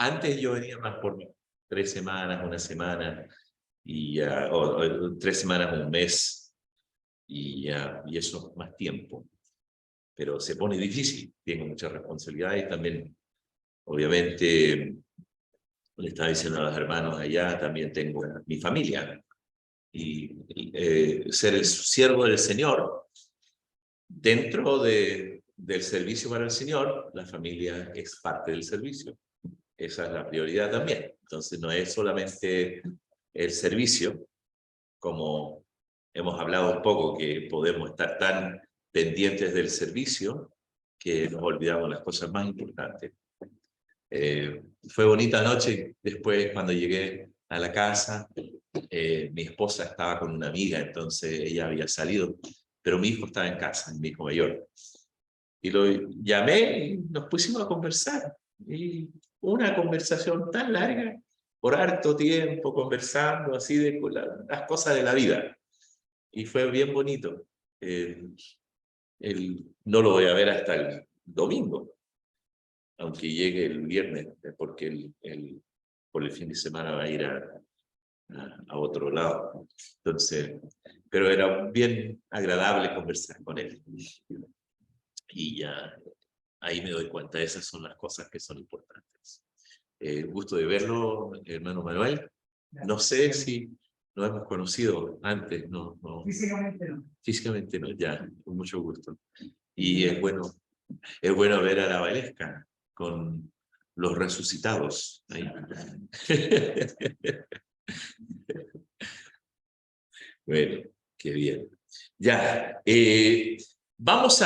Antes yo venía más por 3 semanas, una semana, o 3 semanas, un mes, y eso más tiempo. Pero se pone difícil, tengo muchas responsabilidades también. Obviamente, le estaba diciendo a los hermanos allá, también tengo mi familia. Ser el siervo del Señor, dentro del servicio para el Señor, la familia es parte del servicio. Esa es la prioridad también. Entonces no es solamente el servicio, como hemos hablado un poco, que podemos estar tan pendientes del servicio que nos olvidamos las cosas más importantes. Fue bonita noche. Después, cuando llegué a la casa, mi esposa estaba con una amiga, entonces ella había salido, pero mi hijo estaba en casa, mi hijo mayor. Y lo llamé y nos pusimos a conversar. Y una conversación tan larga, por harto tiempo, conversando así de las cosas de la vida. Y fue bien bonito. No lo voy a ver hasta el domingo, aunque llegue el viernes, porque por el fin de semana va a ir a otro lado. Entonces, pero era bien agradable conversar con él. Y ya ahí me doy cuenta, esas son las cosas que son importantes. Gusto de verlo, hermano Manuel. No sé si nos hemos conocido antes, no. Físicamente no. Físicamente no, ya, con mucho gusto. Y es bueno ver a la Valesca con los resucitados ahí. Bueno, qué bien. Ya, vamos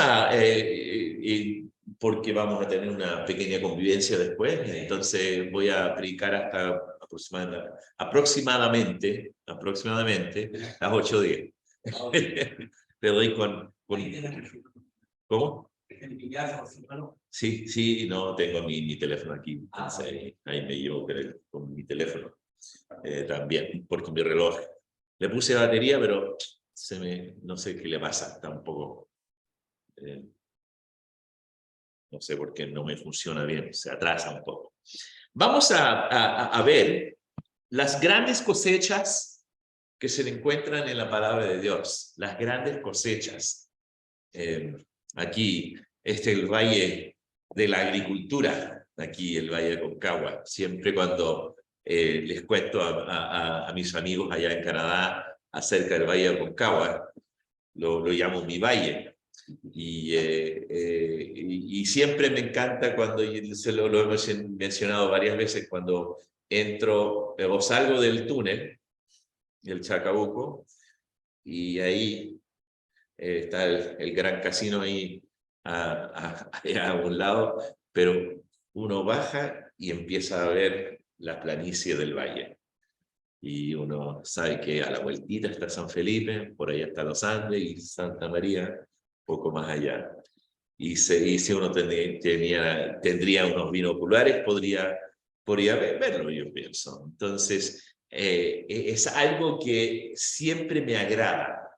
porque vamos a tener una pequeña convivencia después, entonces voy a predicar hasta aproximadamente las 8:10. Te doy ¿Cómo? Sí, no tengo mi teléfono aquí, entonces ahí me llevo con mi teléfono también, porque mi reloj le puse batería, pero no sé qué le pasa tampoco. No sé por qué no me funciona bien, se atrasa un poco. Vamos a ver las grandes cosechas que se encuentran en la palabra de Dios, las grandes cosechas. Aquí, el valle de la agricultura, aquí el valle de Aconcagua. Siempre cuando les cuento a mis amigos allá en Canadá acerca del valle de Aconcagua, lo llamo mi valle. Y siempre me encanta cuando, lo hemos mencionado varias veces, cuando entro o salgo del túnel, el Chacabuco, y ahí está el gran casino ahí allá a un lado, pero uno baja y empieza a ver la planicie del valle. Y uno sabe que a la vueltita está San Felipe, por allá está Los Andes y Santa María, poco más allá. Y si uno tendría unos binoculares, podría verlo, yo pienso. Entonces, es algo que siempre me agrada,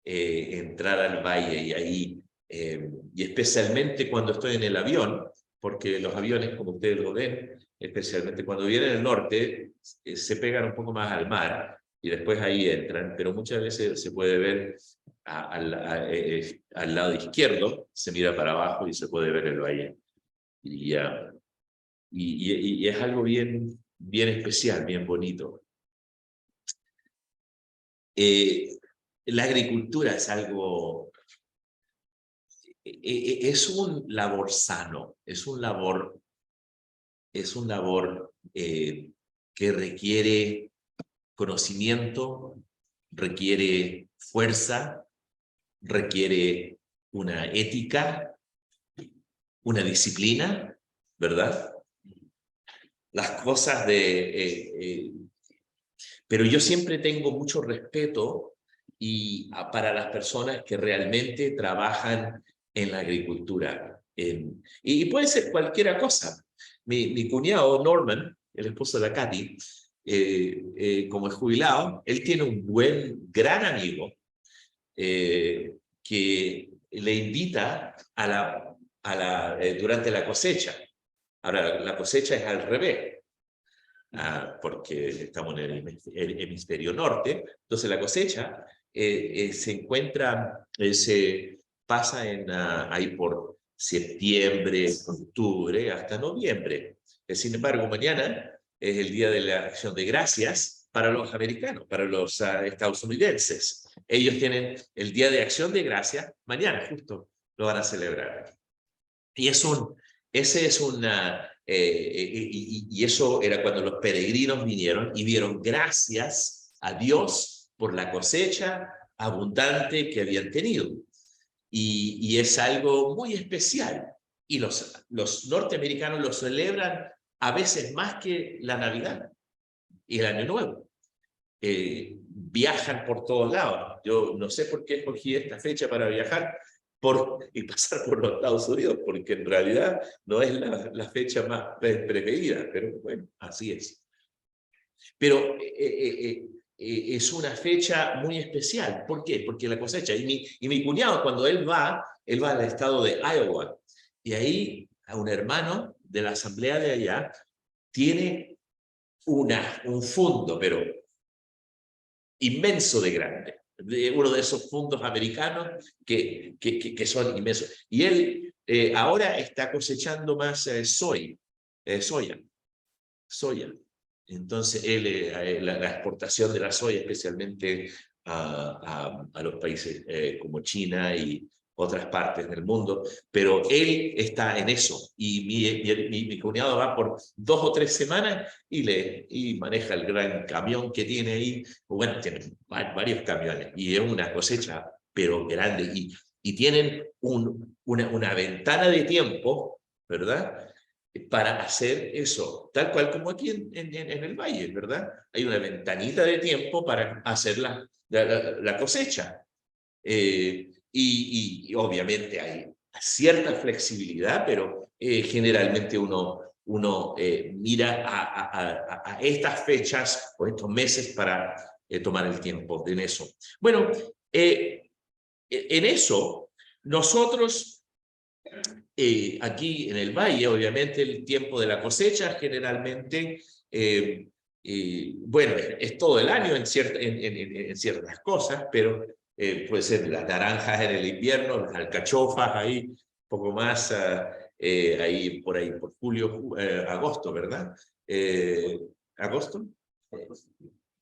entrar al valle y ahí, y especialmente cuando estoy en el avión, porque los aviones, como ustedes lo ven, especialmente cuando vienen del norte, se pegan un poco más al mar y después ahí entran, pero muchas veces se puede ver al lado izquierdo, se mira para abajo y se puede ver el valle. Y es algo bien especial, bien bonito. La agricultura es algo, es un labor sano, es un labor que requiere conocimiento, requiere fuerza, requiere una ética, una disciplina, ¿verdad? Las cosas pero yo siempre tengo mucho respeto para las personas que realmente trabajan en la agricultura. Y puede ser cualquier cosa. Mi cuñado Norman, el esposo de la Katy, como es jubilado, él tiene un gran amigo que le invita durante la cosecha. Ahora, la cosecha es al revés. porque estamos en el hemisferio norte. Entonces la cosecha se encuentra, se pasa ahí por septiembre, octubre, hasta noviembre. Sin embargo, mañana es el Día de la Acción de Gracias para los americanos, para los estadounidenses. Ellos tienen el Día de Acción de Gracias, mañana justo lo van a celebrar. Y ese es una... y eso era cuando los peregrinos vinieron y dieron gracias a Dios por la cosecha abundante que habían tenido. Y es algo muy especial. Y los norteamericanos lo celebran a veces más que la Navidad y el Año Nuevo. Viajan por todos lados. Yo no sé por qué escogí esta fecha para viajar y pasar por los Estados Unidos, porque en realidad no es la fecha más preferida, pero bueno, así es. Pero es una fecha muy especial. ¿Por qué? Porque la cosecha. Y mi cuñado, cuando él va al estado de Iowa, y ahí a un hermano de la asamblea de allá tiene un fondo, pero inmenso de grande, uno de esos fondos americanos que son inmensos. Y él ahora está cosechando más soya. Entonces, la exportación de la soya, especialmente a los países como China y otras partes del mundo, pero él está en eso. Y mi cuñado va por 2 o 3 semanas y maneja el gran camión que tiene ahí. Bueno, tiene varios camiones y es una cosecha, pero grande. Y tienen una ventana de tiempo, ¿verdad?, para hacer eso, tal cual como aquí en el valle, ¿verdad? Hay una ventanita de tiempo para hacer la cosecha. Y obviamente hay cierta flexibilidad, pero generalmente uno mira a estas fechas o estos meses para tomar el tiempo en eso. Bueno, en eso nosotros... aquí en el valle, obviamente, el tiempo de la cosecha generalmente, bueno, es todo el año en ciertas cosas, pero puede ser las naranjas en el invierno, las alcachofas ahí, un poco más ahí por julio, agosto, ¿verdad? ¿Agosto?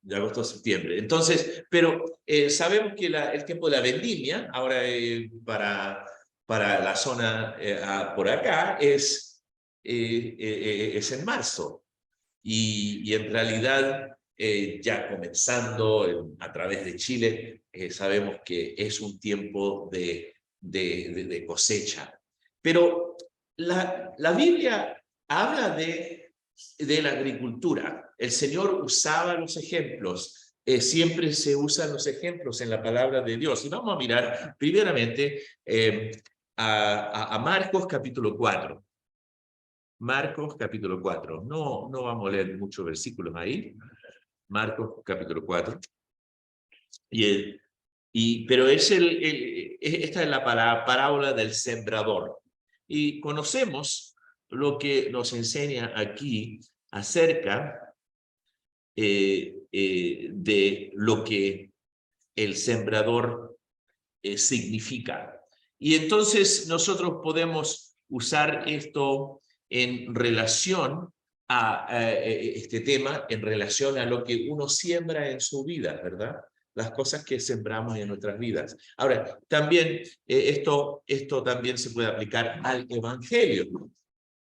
De agosto a septiembre. Entonces, pero sabemos que el tiempo de la vendimia, ahora para la zona por acá, es en marzo. Y en realidad, ya comenzando a través de Chile, sabemos que es un tiempo de cosecha. Pero la Biblia habla de la agricultura. El Señor usaba los ejemplos. Siempre se usan los ejemplos en la palabra de Dios. Y vamos a mirar primeramente a Marcos capítulo 4. Marcos capítulo 4. No vamos a leer muchos versículos ahí. Marcos capítulo 4. Pero esta es la parábola del sembrador. Y conocemos lo que nos enseña aquí acerca de lo que el sembrador significa. Y entonces nosotros podemos usar esto en relación a este tema, en relación a lo que uno siembra en su vida, ¿verdad? Las cosas que sembramos en nuestras vidas. Ahora, también esto también se puede aplicar al Evangelio,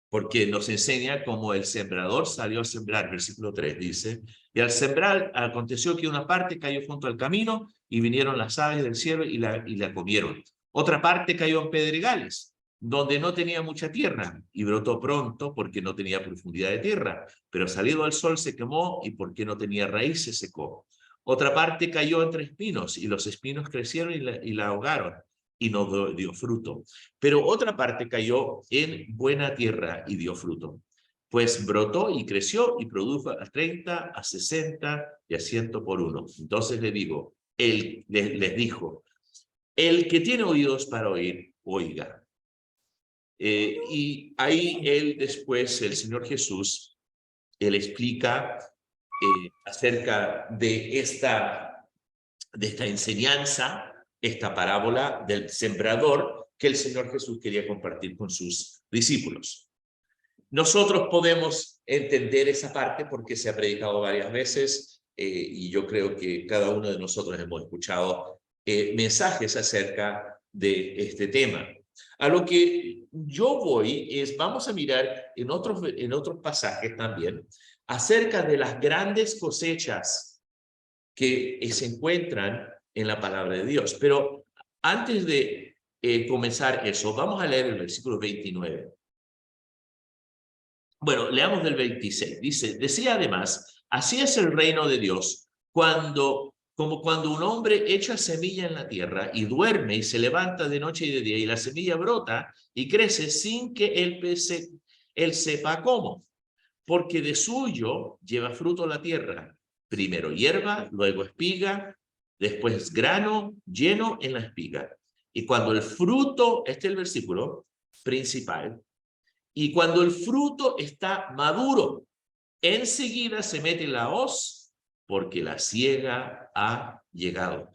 porque nos enseña cómo el sembrador salió a sembrar. Versículo 3 dice, y al sembrar aconteció que una parte cayó junto al camino y vinieron las aves del cielo y la comieron. Otra parte cayó en pedregales, donde no tenía mucha tierra, y brotó pronto porque no tenía profundidad de tierra, pero salido al sol se quemó y porque no tenía raíz se secó. Otra parte cayó entre espinos, y los espinos crecieron y la ahogaron, y no dio fruto. Pero otra parte cayó en buena tierra y dio fruto. Pues brotó y creció y produjo a 30, a 60 y a 100 por uno. Entonces les dijo, el que tiene oídos para oír, oiga. Y ahí después, el Señor Jesús él explica acerca de esta enseñanza, esta parábola del sembrador que el Señor Jesús quería compartir con sus discípulos. Nosotros podemos entender esa parte porque se ha predicado varias veces y yo creo que cada uno de nosotros hemos escuchado mensajes acerca de este tema. A lo que yo voy es, vamos a mirar en otros pasajes también acerca de las grandes cosechas que se encuentran en la palabra de Dios. Pero antes de comenzar eso, vamos a leer el versículo 29. Bueno, leamos del 26. Dice, decía además, así es el reino de Dios, como cuando un hombre echa semilla en la tierra y duerme y se levanta de noche y de día y la semilla brota y crece sin que él sepa cómo, porque de suyo lleva fruto la tierra, primero hierba, luego espiga, después grano lleno en la espiga. Y cuando el fruto, este es el versículo principal, y cuando el fruto está maduro, enseguida se mete la hoz, porque la siega ha llegado.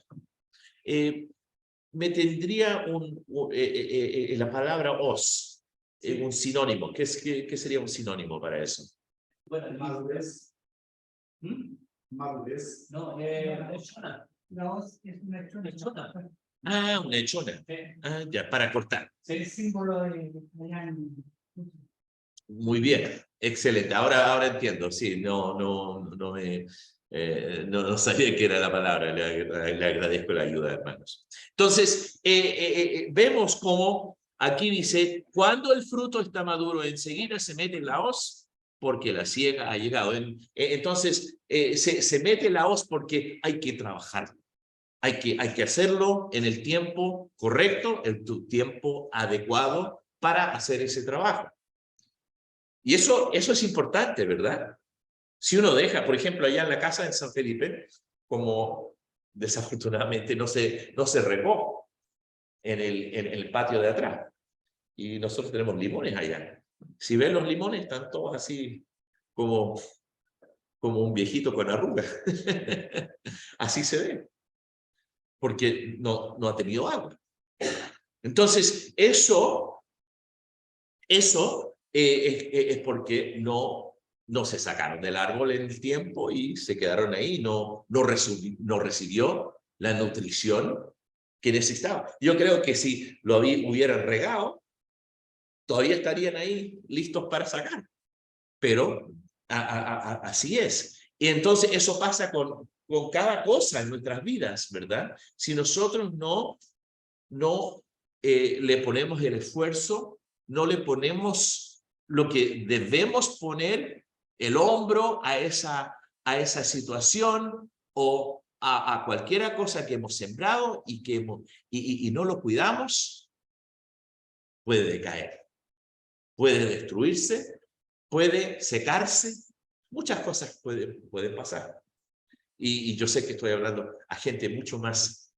Me tendría la palabra hoz, un sinónimo. ¿Qué sería un sinónimo para eso? Bueno, madurez. Madurez. No, lechona. La hoz es una lechona. Ah, una lechona. Ah, ya, para cortar. Es símbolo de... Muy bien, excelente. Ahora entiendo, sí, no sabía que era la palabra, le agradezco la ayuda, hermanos. Entonces, vemos cómo aquí dice, cuando el fruto está maduro, enseguida se mete la hoz, porque la siega ha llegado. Entonces, se mete la hoz porque hay que trabajar. Hay que hacerlo en el tiempo correcto, en tu tiempo adecuado para hacer ese trabajo. Y eso es importante, ¿verdad? Si uno deja, por ejemplo, allá en la casa de San Felipe, como desafortunadamente no se regó en el patio de atrás. Y nosotros tenemos limones allá. Si ven los limones, están todos así como un viejito con arrugas. Así se ve. Porque no ha tenido agua. Entonces, eso es porque no se sacaron del árbol en el tiempo y se quedaron ahí, no recibió la nutrición que necesitaba. Yo creo que si lo hubieran regado, todavía estarían ahí listos para sacar, pero así es. Y entonces eso pasa con cada cosa en nuestras vidas, ¿verdad? Si nosotros no le ponemos el esfuerzo, no le ponemos lo que debemos poner, el hombro a esa situación o a cualquier cosa que hemos sembrado y no lo cuidamos, puede decaer, puede destruirse, puede secarse, muchas cosas pueden pasar. Y yo sé que estoy hablando a gente mucho más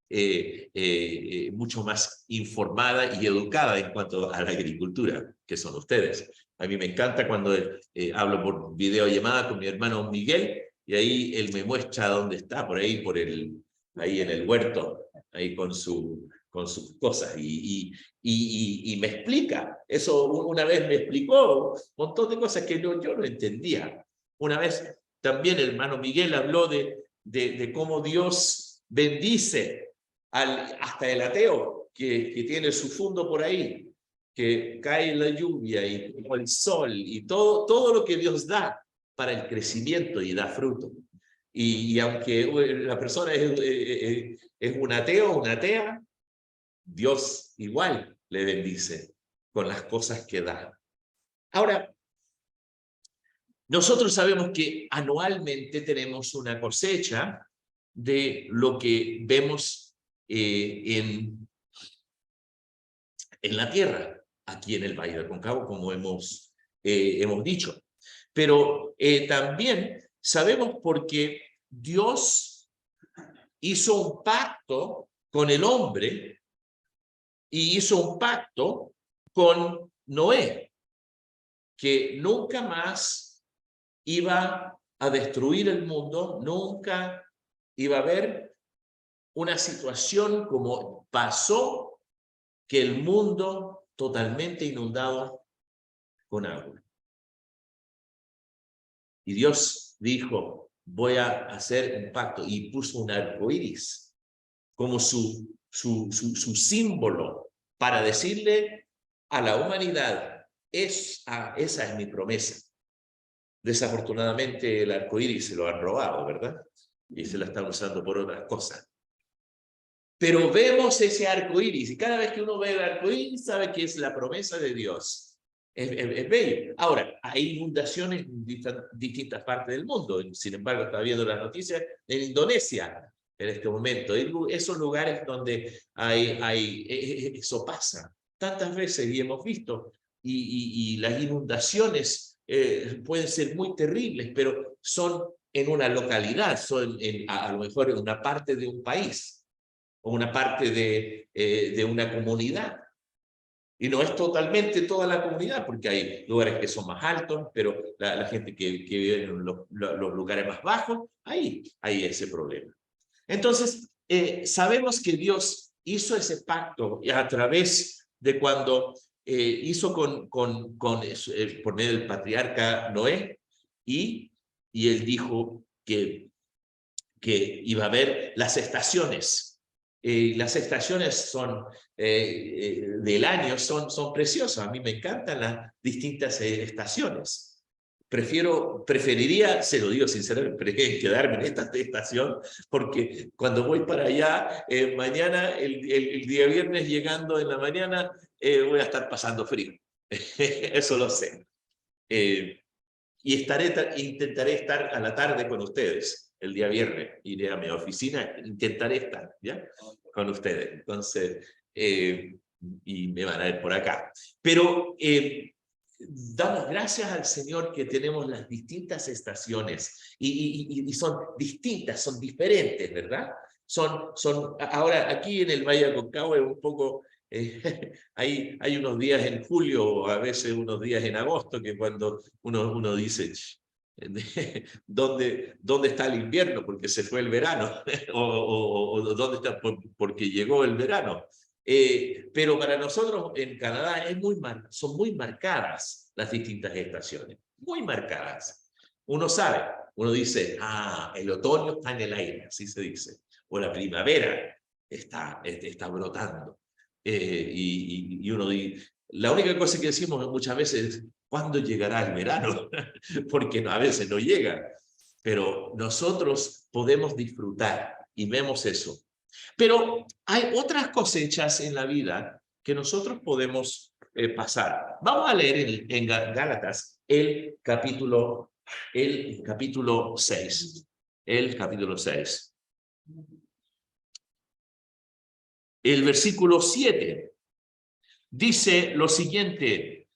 informada y educada en cuanto a la agricultura, que son ustedes. A mí me encanta cuando hablo por videollamada con mi hermano Miguel, y ahí él me muestra dónde está, por ahí, ahí en el huerto, ahí con sus cosas, y me explica. Eso una vez me explicó un montón de cosas que yo no entendía. Una vez también el hermano Miguel habló de cómo Dios bendice hasta el ateo que tiene su fondo por ahí, que cae la lluvia y el sol y todo lo que Dios da para el crecimiento y da fruto. Y aunque la persona es un ateo o una atea, Dios igual le bendice con las cosas que da. Ahora, nosotros sabemos que anualmente tenemos una cosecha de lo que vemos en la tierra, aquí en el Valle del Concavo, como hemos dicho. Pero también sabemos porque Dios hizo un pacto con el hombre y hizo un pacto con Noé, que nunca más iba a destruir el mundo, nunca iba a haber una situación como pasó, que el mundo totalmente inundado con agua. Y Dios dijo, voy a hacer un pacto, y puso un arco iris como su símbolo para decirle a la humanidad, esa es mi promesa. Desafortunadamente el arco iris se lo han robado, ¿verdad? Y se la están usando por otras cosas. Pero vemos ese arco iris, y cada vez que uno ve el arco iris sabe que es la promesa de Dios. Es bello. Ahora, hay inundaciones en distintas partes del mundo. Sin embargo, está viendo las noticias en Indonesia en este momento. Esos lugares donde eso pasa tantas veces y hemos visto. Y las inundaciones pueden ser muy terribles, pero son en una localidad, son a lo mejor en una parte de un país o una parte de una comunidad. Y no es totalmente toda la comunidad, porque hay lugares que son más altos, pero la gente que vive en los lugares más bajos, ahí hay ese problema. Entonces, sabemos que Dios hizo ese pacto a través de cuando hizo por medio del patriarca Noé, y él dijo que iba a haber las estaciones. Las estaciones son del año son preciosas. A mí me encantan las distintas estaciones. Preferiría, se lo digo sinceramente, quedarme en esta estación, porque cuando voy para allá, mañana, el día viernes, llegando en la mañana, voy a estar pasando frío. Eso lo sé. Y intentaré estar a la tarde con ustedes. El día viernes iré a mi oficina, intentaré estar, ¿ya? Con ustedes. Entonces, y me van a ver por acá. Pero damos gracias al Señor que tenemos las distintas estaciones, y son distintas, son diferentes, ¿verdad? Ahora, aquí en el Valle de Aconcagua es un poco... hay unos días en julio, o a veces unos días en agosto, que cuando uno dice, ¿dónde está el invierno? Porque se fue el verano, o ¿dónde está? Porque llegó el verano. Pero para nosotros en Canadá son muy marcadas las distintas estaciones, muy marcadas. Uno sabe, uno dice, el otoño está en el aire, así se dice, o la primavera está brotando. Y uno dice, la única cosa que decimos muchas veces es, ¿cuándo llegará el verano? Porque a veces no llega, pero nosotros podemos disfrutar y vemos eso. Pero hay otras cosechas en la vida que nosotros podemos pasar. Vamos a leer en Gálatas el capítulo 6. El capítulo 6. El versículo 7 dice lo siguiente: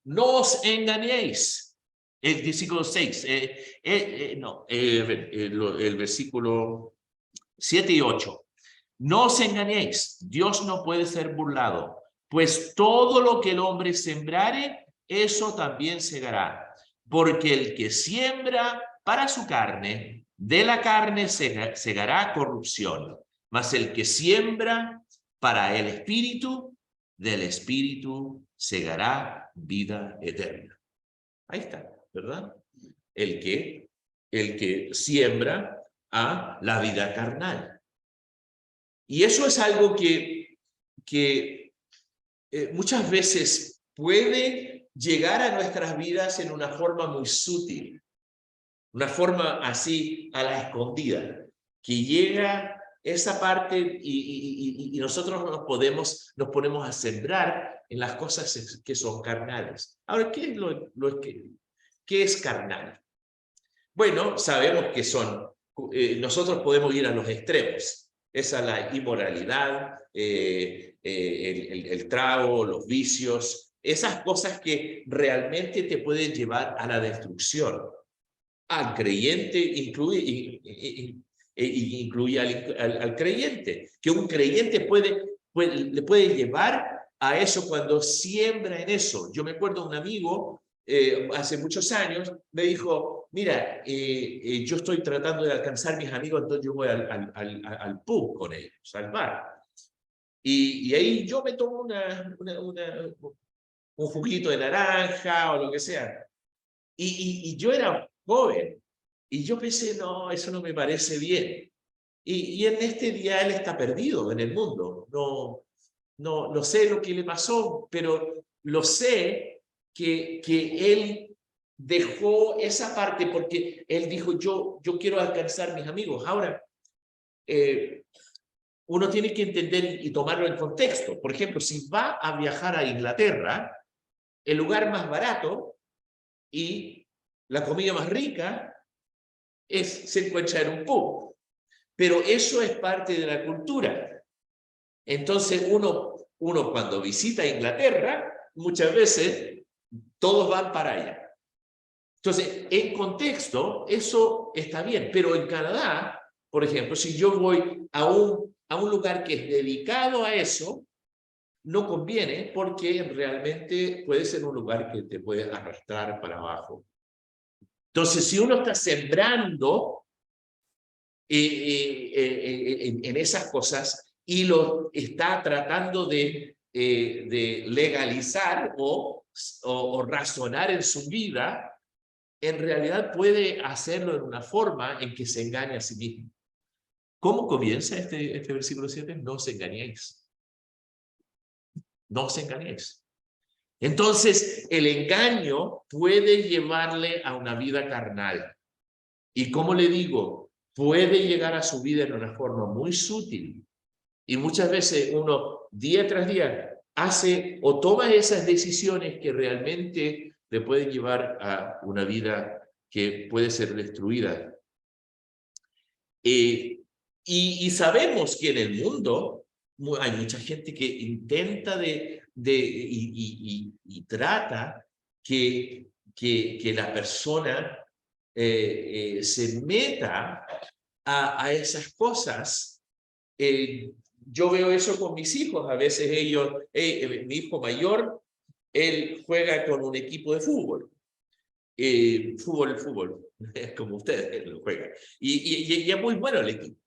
no os engañéis. El versículo 6, el versículo 7 y 8. No os engañéis, Dios no puede ser burlado, pues todo lo que el hombre sembrare, eso también segará. Porque el que siembra para su carne, de la carne segará corrupción, mas el que siembra para el espíritu, del espíritu segará vida eterna. Ahí está, ¿verdad? El que siembra a la vida carnal. Y eso es algo que muchas veces puede llegar a nuestras vidas en una forma muy sutil, una forma así a la escondida, que llega esa parte y nosotros nos ponemos a sembrar en las cosas que son carnales. Ahora, ¿qué es carnal? Bueno, sabemos que nosotros podemos ir a los extremos. Esa es la inmoralidad, el trago, los vicios, esas cosas que realmente te pueden llevar a la destrucción. Al creyente incluye al creyente, que un creyente le puede llevar a eso cuando siembra en eso. Yo me acuerdo de un amigo hace muchos años, me dijo, mira, yo estoy tratando de alcanzar mis amigos, entonces yo voy al pub con ellos, al bar. Y ahí yo me tomo un juguito de naranja o lo que sea. Y yo era joven. Y yo pensé, no, eso no me parece bien. Y en este día él está perdido en el mundo. No sé lo que le pasó, pero lo sé que él dejó esa parte porque él dijo, yo quiero alcanzar mis amigos. Ahora, uno tiene que entender y tomarlo en contexto. Por ejemplo, si va a viajar a Inglaterra, el lugar más barato y la comida más rica se encuentra en un pub. Pero eso es parte de la cultura. Entonces uno cuando visita Inglaterra, muchas veces todos van para allá. Entonces, en contexto, eso está bien, pero en Canadá, por ejemplo, si yo voy a un lugar que es dedicado a eso, no conviene porque realmente puede ser un lugar que te puede arrastrar para abajo. Entonces, si uno está sembrando en esas cosas y lo está tratando de legalizar o razonar en su vida, en realidad puede hacerlo en una forma en que se engañe a sí mismo. ¿Cómo comienza este versículo 7? No os engañéis. No os engañéis. Entonces, el engaño puede llevarle a una vida carnal. Y como le digo, puede llegar a su vida en una forma muy sutil. Y muchas veces uno, día tras día, hace o toma esas decisiones que realmente le pueden llevar a una vida que puede ser destruida. Y sabemos que en el mundo hay mucha gente que intenta y trata que la persona se meta a esas cosas. Yo veo eso con mis hijos. A veces ellos, mi hijo mayor, él juega con un equipo de fútbol. Fútbol, como ustedes lo juegan. Y es muy bueno el equipo.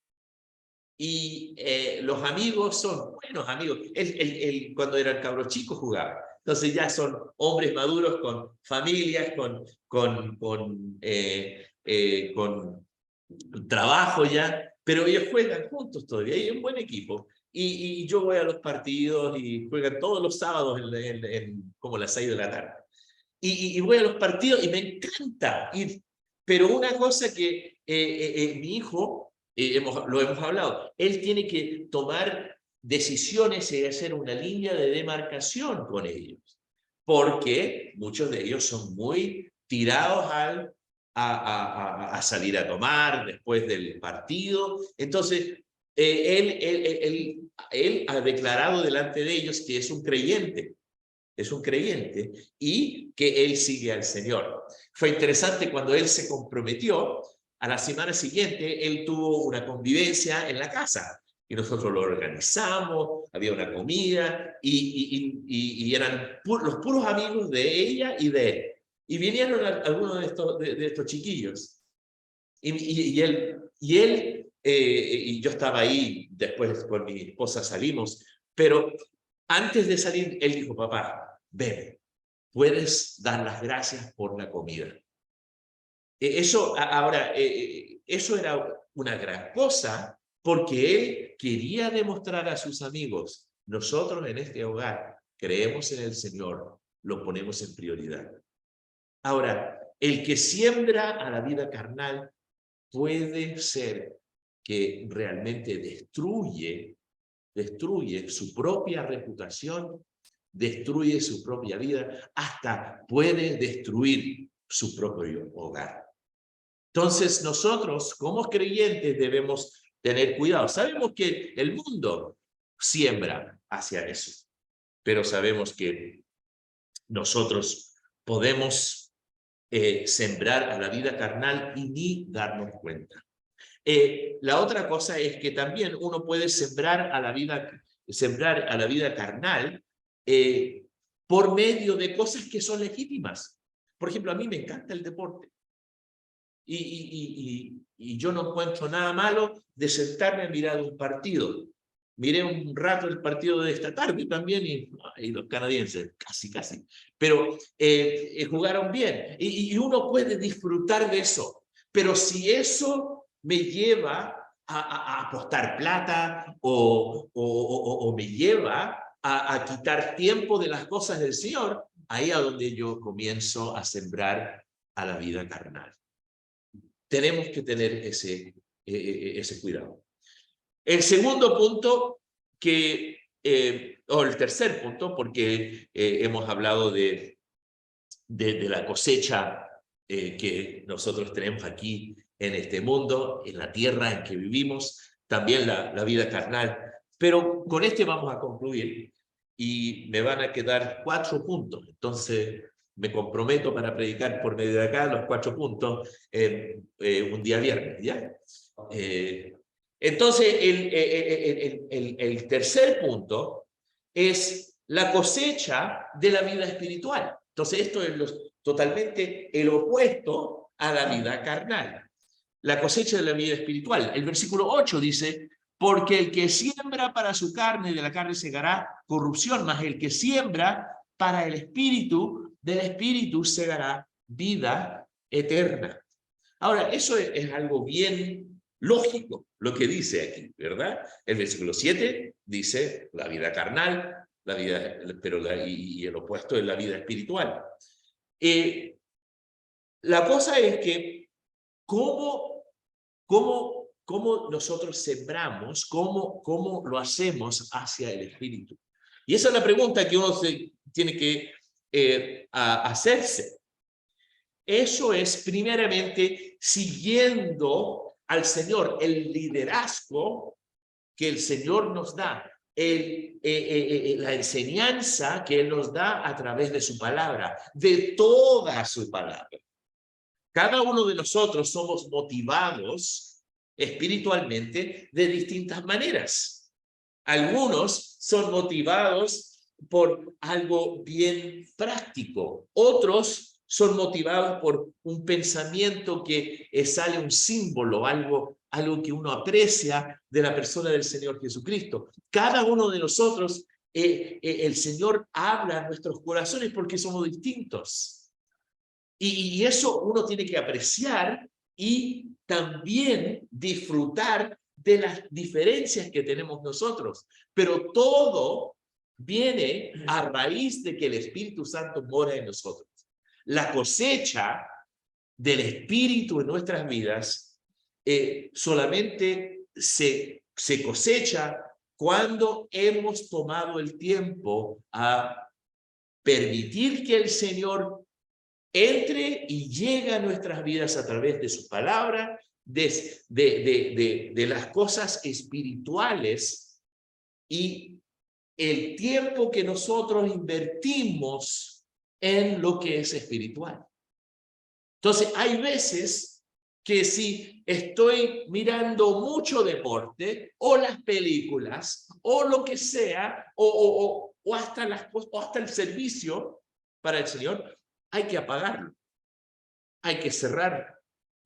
Y los amigos son buenos amigos. Él cuando eran cabros chicos jugaba. Entonces ya son hombres maduros con familias, con trabajo ya, pero ellos juegan juntos todavía, y es un buen equipo. Y yo voy a los partidos y juegan todos los sábados como las 6 de la tarde. Y voy a los partidos y me encanta ir. Pero una cosa que mi hijo, lo hemos hablado, él tiene que tomar decisiones y hacer una línea de demarcación con ellos, porque muchos de ellos son muy tirados a salir a tomar después del partido. Entonces, él ha declarado delante de ellos que es un creyente y que él sigue al Señor. Fue interesante cuando él se comprometió, a la semana siguiente él tuvo una convivencia en la casa y nosotros lo organizamos, había una comida y eran los puros amigos de ella y de él. Y vinieron algunos de estos chiquillos. Y él y yo estaba ahí, después con mi esposa salimos, pero antes de salir, él dijo, papá, ven, puedes dar las gracias por la comida. Eso era una gran cosa, porque él quería demostrar a sus amigos, nosotros en este hogar creemos en el Señor, lo ponemos en prioridad. Ahora, el que siembra a la vida carnal puede ser que realmente destruye su propia reputación, destruye su propia vida, hasta puede destruir su propio hogar. Entonces nosotros como creyentes debemos tener cuidado. Sabemos que el mundo siembra hacia eso, pero sabemos que nosotros podemos sembrar a la vida carnal y ni darnos cuenta. La otra cosa es que también uno puede sembrar a la vida carnal por medio de cosas que son legítimas. Por ejemplo, a mí me encanta el deporte. y yo no encuentro nada malo de sentarme a mirar un partido. Miré un rato el partido de esta tarde también y los canadienses, casi. Pero jugaron bien y uno puede disfrutar de eso. Pero si eso me lleva a apostar plata o me lleva a quitar tiempo de las cosas del Señor, ahí es donde yo comienzo a sembrar a la vida carnal. Tenemos que tener ese cuidado. El segundo punto, o el tercer punto, porque hemos hablado de la cosecha que nosotros tenemos aquí en este mundo, en la tierra en que vivimos, también la vida carnal. Pero con este vamos a concluir y me van a quedar 4 puntos. Entonces me comprometo para predicar por medio de acá los 4 puntos un día viernes, ¿ya? Entonces el tercer punto es la cosecha de la vida espiritual. Entonces esto es totalmente el opuesto a la vida carnal. La cosecha de la vida espiritual. El versículo 8 dice, porque el que siembra para su carne, de la carne segará corrupción, mas el que siembra para el espíritu, del espíritu segará vida eterna. Ahora, eso es algo bien lógico, lo que dice aquí, ¿verdad? El versículo 7 dice la vida carnal, y el opuesto es la vida espiritual. La cosa es que cómo nosotros sembramos, cómo lo hacemos hacia el espíritu. Y esa es la pregunta que uno tiene que hacerse. Eso es primeramente siguiendo al Señor, el liderazgo que el Señor nos da, la enseñanza que Él nos da a través de su palabra, de toda su palabra. Cada uno de nosotros somos motivados espiritualmente de distintas maneras. Algunos son motivados por algo bien práctico, otros son motivados por un pensamiento que sale un símbolo, algo que uno aprecia de la persona del Señor Jesucristo. Cada uno de nosotros, el Señor habla a nuestros corazones porque somos distintos. Y eso uno tiene que apreciar y también disfrutar de las diferencias que tenemos nosotros. Pero todo viene a raíz de que el Espíritu Santo mora en nosotros. La cosecha del Espíritu en nuestras vidas solamente se cosecha cuando hemos tomado el tiempo a permitir que el Señor entre y llegue a nuestras vidas a través de su palabra, de las cosas espirituales y el tiempo que nosotros invertimos en lo que es espiritual. Entonces, hay veces que si estoy mirando mucho deporte, o las películas, o lo que sea, o hasta el servicio para el Señor, hay que apagarlo. Hay que cerrar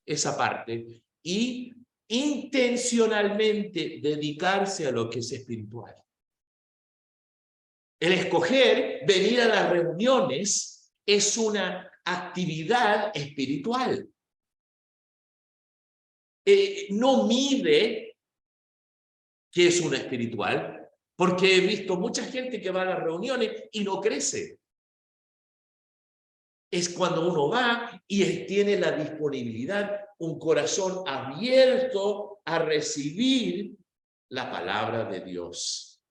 esa parte y intencionalmente dedicarse a lo que es espiritual. El escoger venir a las reuniones es una actividad espiritual. No mide que es una espiritual, porque he visto mucha gente que va a las reuniones y no crece. Es cuando uno va y tiene la disponibilidad, un corazón abierto a recibir la palabra de Dios,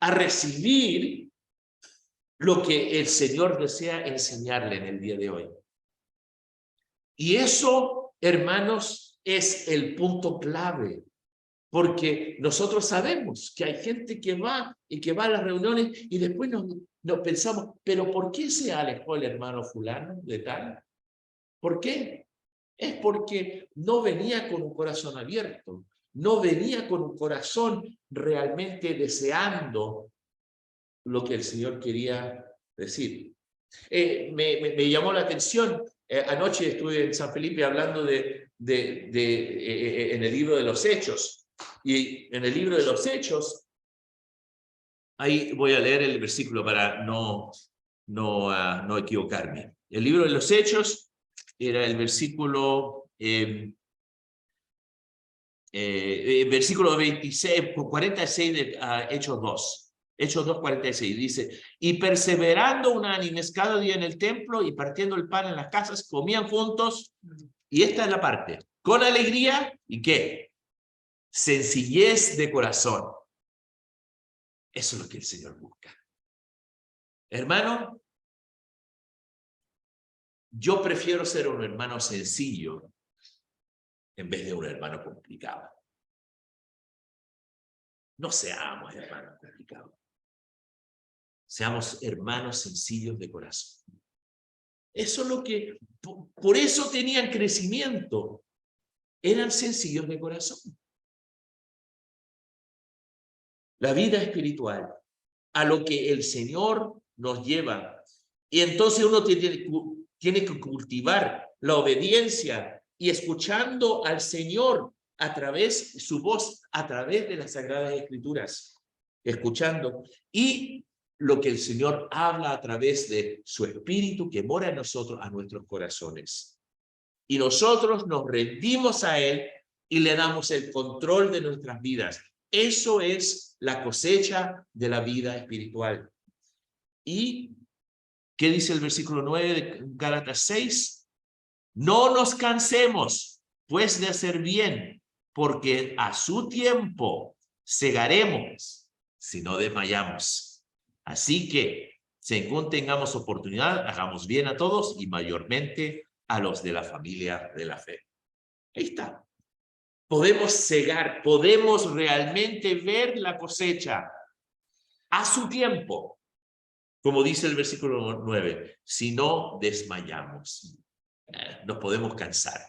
a recibir lo que el Señor desea enseñarle en el día de hoy. Y eso, hermanos, es el punto clave, porque nosotros sabemos que hay gente que va a las reuniones y después nos pensamos, pero ¿por qué se alejó el hermano fulano de tal? ¿Por qué? Es porque no venía con un corazón abierto, no venía con un corazón realmente deseando lo que el Señor quería decir. Me llamó la atención Anoche estuve en San Felipe hablando en el libro de los Hechos. Y en el libro de los Hechos, ahí voy a leer el versículo para no equivocarme. El libro de los Hechos era el versículo, versículo 26, 46 de Hechos 2. Hechos 2:46 dice, y perseverando unánimes cada día en el templo y partiendo el pan en las casas, comían juntos, y esta es la parte, con alegría, ¿y qué? Sencillez de corazón. Eso es lo que el Señor busca. Hermano, yo prefiero ser un hermano sencillo en vez de un hermano complicado. No seamos hermanos complicados. Seamos hermanos sencillos de corazón. Eso es lo que, por eso tenían crecimiento. Eran sencillos de corazón. La vida espiritual, a lo que el Señor nos lleva. Y entonces uno tiene que cultivar la obediencia y escuchando al Señor a través, su voz, a través de las Sagradas Escrituras. Escuchando. Y lo que el Señor habla a través de su Espíritu que mora en nosotros, a nuestros corazones. Y nosotros nos rendimos a Él y le damos el control de nuestras vidas. Eso es la cosecha de la vida espiritual. ¿Y qué dice el versículo 9 de Gálatas 6? No nos cansemos, pues, de hacer bien, porque a su tiempo segaremos si no desmayamos. Así que, según tengamos oportunidad, hagamos bien a todos y mayormente a los de la familia de la fe. Ahí está. Podemos cegar, podemos realmente ver la cosecha a su tiempo, como dice el versículo 9, si no desmayamos. Nos podemos cansar,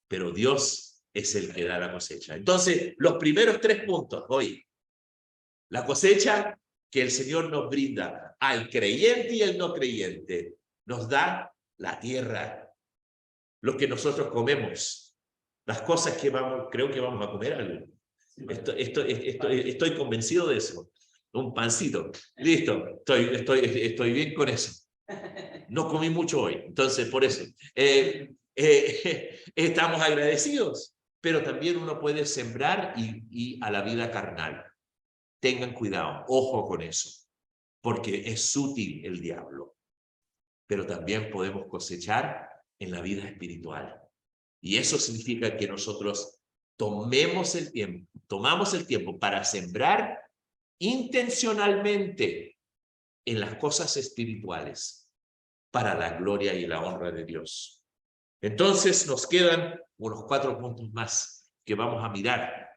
pero Dios es el que da la cosecha. Entonces, los primeros 3 puntos hoy, la cosecha que el Señor nos brinda al creyente y al no creyente, nos da la tierra, lo que nosotros comemos, las cosas que creo que vamos a comer algo. Estoy convencido de eso. Un pancito, listo, estoy bien con eso. No comí mucho hoy, entonces por eso. Estamos agradecidos, pero también uno puede sembrar y a la vida carnal. Tengan cuidado, ojo con eso, porque es sutil el diablo. Pero también podemos cosechar en la vida espiritual. Y eso significa que nosotros tomamos el tiempo para sembrar intencionalmente en las cosas espirituales para la gloria y la honra de Dios. Entonces nos quedan unos 4 puntos más que vamos a mirar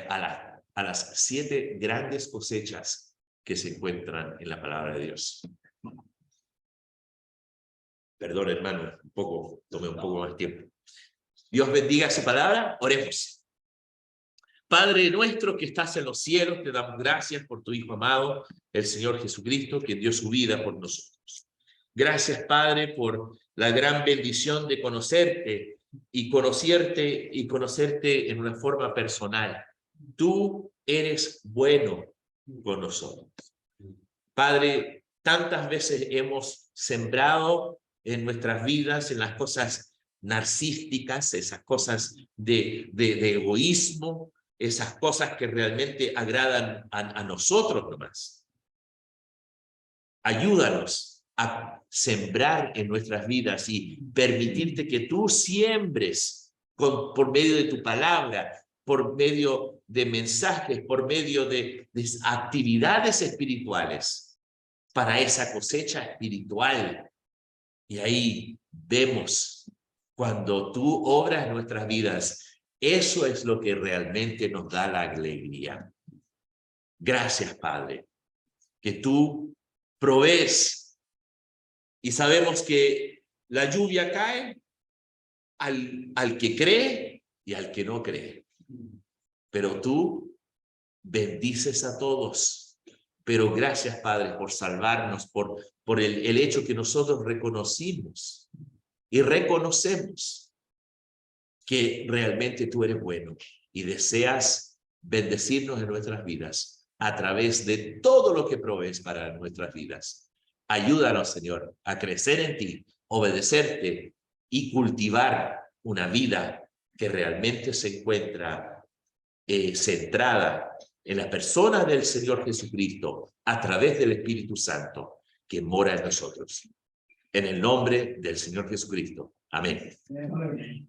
a las 7 grandes cosechas que se encuentran en la palabra de Dios. Perdón, hermano, tomé un poco más tiempo. Dios bendiga su palabra, oremos. Padre nuestro que estás en los cielos, te damos gracias por tu Hijo amado, el Señor Jesucristo, que dio su vida por nosotros. Gracias, Padre, por la gran bendición de conocerte y conocerte en una forma personal. Tú eres bueno con nosotros. Padre, tantas veces hemos sembrado en nuestras vidas, en las cosas narcísticas, esas cosas de egoísmo, esas cosas que realmente agradan a nosotros nomás. Ayúdanos a sembrar en nuestras vidas y permitirte que tú siembres por medio de tu palabra, por medio de mensajes, por medio de actividades espirituales para esa cosecha espiritual. Y ahí vemos cuando tú obras en nuestras vidas, eso es lo que realmente nos da la alegría. Gracias, Padre, que tú provees y sabemos que la lluvia cae al que cree y al que no cree. Pero tú bendices a todos Pero gracias, Padre, por salvarnos, por el hecho que nosotros reconocimos y reconocemos que realmente tú eres bueno y deseas bendecirnos en nuestras vidas a través de todo lo que provees para nuestras vidas. Ayúdanos, Señor, a crecer en ti, obedecerte y cultivar una vida que realmente se encuentra centrada en la persona del Señor Jesucristo a través del Espíritu Santo que mora en nosotros. En el nombre del Señor Jesucristo. Amén. Amén.